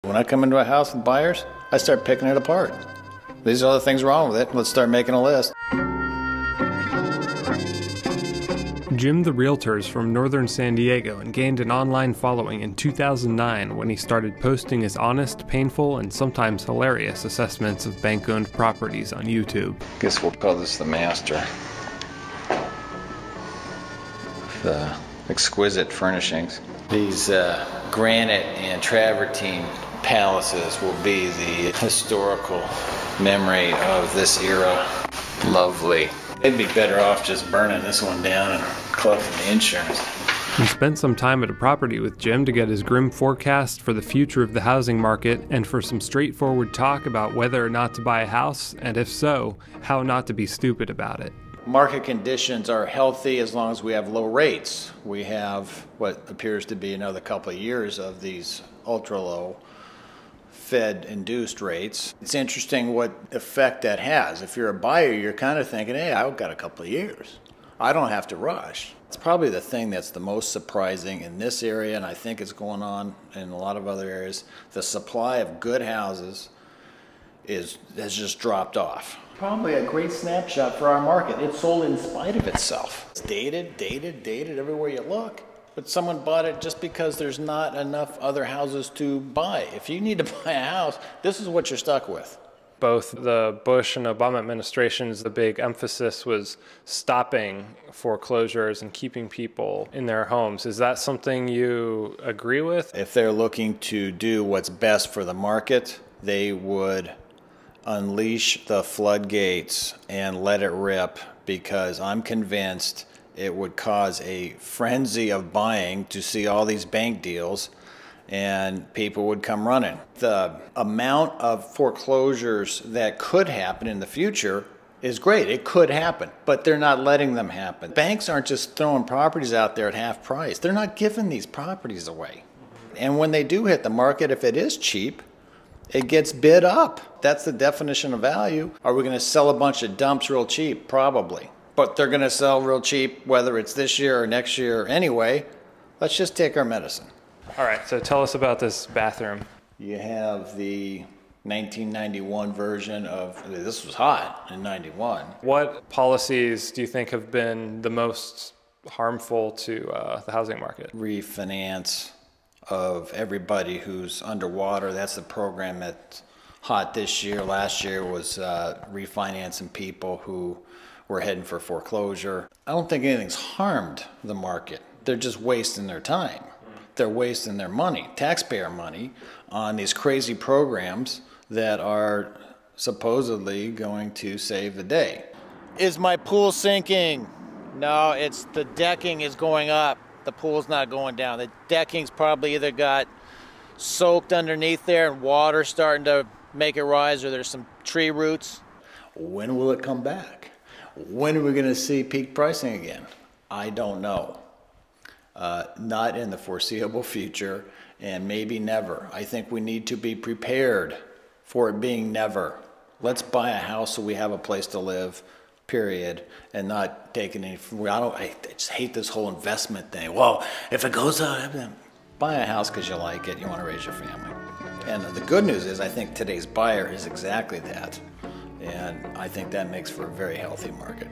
When I come into a house with buyers, I start picking it apart. These are the things wrong with it. Let's start making a list. Jim the Realtor is from northern San Diego and gained an online following in 2009 when he started posting his honest, painful, and sometimes hilarious assessments of bank-owned properties on YouTube. Guess we'll call this the master. The exquisite furnishings. These granite and travertine palaces will be the historical memory of this era. Lovely. They'd be better off just burning this one down and collecting the insurance. We spent some time at a property with Jim to get his grim forecast for the future of the housing market and for some straightforward talk about whether or not to buy a house, and if so, how not to be stupid about it. Market conditions are healthy as long as we have low rates. We have what appears to be another couple of years of these ultra-low Fed-induced rates. It's interesting what effect that has. If you're a buyer, you're kind of thinking, hey, I've got a couple of years. I don't have to rush. It's probably the thing that's the most surprising in this area, and I think it's going on in a lot of other areas. The supply of good houses has just dropped off. Probably a great snapshot for our market. It sold in spite of itself. It's dated everywhere you look. But someone bought it just because there's not enough other houses to buy. If you need to buy a house, this is what you're stuck with. Both the Bush and Obama administrations, the big emphasis was stopping foreclosures and keeping people in their homes. Is that something you agree with? If they're looking to do what's best for the market, they would unleash the floodgates and let it rip, because I'm convinced it would cause a frenzy of buying to see all these bank deals, and people would come running. The amount of foreclosures that could happen in the future is great. It could happen, but they're not letting them happen. Banks aren't just throwing properties out there at half price. They're not giving these properties away. And when they do hit the market, if it is cheap, it gets bid up. That's the definition of value. Are we going to sell a bunch of dumps real cheap? Probably. But they're going to sell real cheap whether it's this year or next year anyway. Let's just take our medicine. All right, so tell us about this bathroom. You have the 1991 version of, this was hot in 91. What policies do you think have been the most harmful to the housing market? Refinance of everybody who's underwater. That's the program that's hot this year. Last year was refinancing people who were heading for foreclosure. I don't think anything's harmed the market. They're just wasting their time. They're wasting their money, taxpayer money, on these crazy programs that are supposedly going to save the day. Is my pool sinking? No, it's the decking is going up. The pool's not going down. The decking's probably either got soaked underneath there and water starting to make it rise, or there's some tree roots. When will it come back? When are we going to see peak pricing again? I don't know. Not in the foreseeable future, and maybe never. I think we need to be prepared for it being never. Let's buy a house so we have a place to live, period, and not taking any. I just hate this whole investment thing. Well, if it goes up, buy a house because you like it, you want to raise your family. And the good news is I think today's buyer is exactly that. And I think that makes for a very healthy market.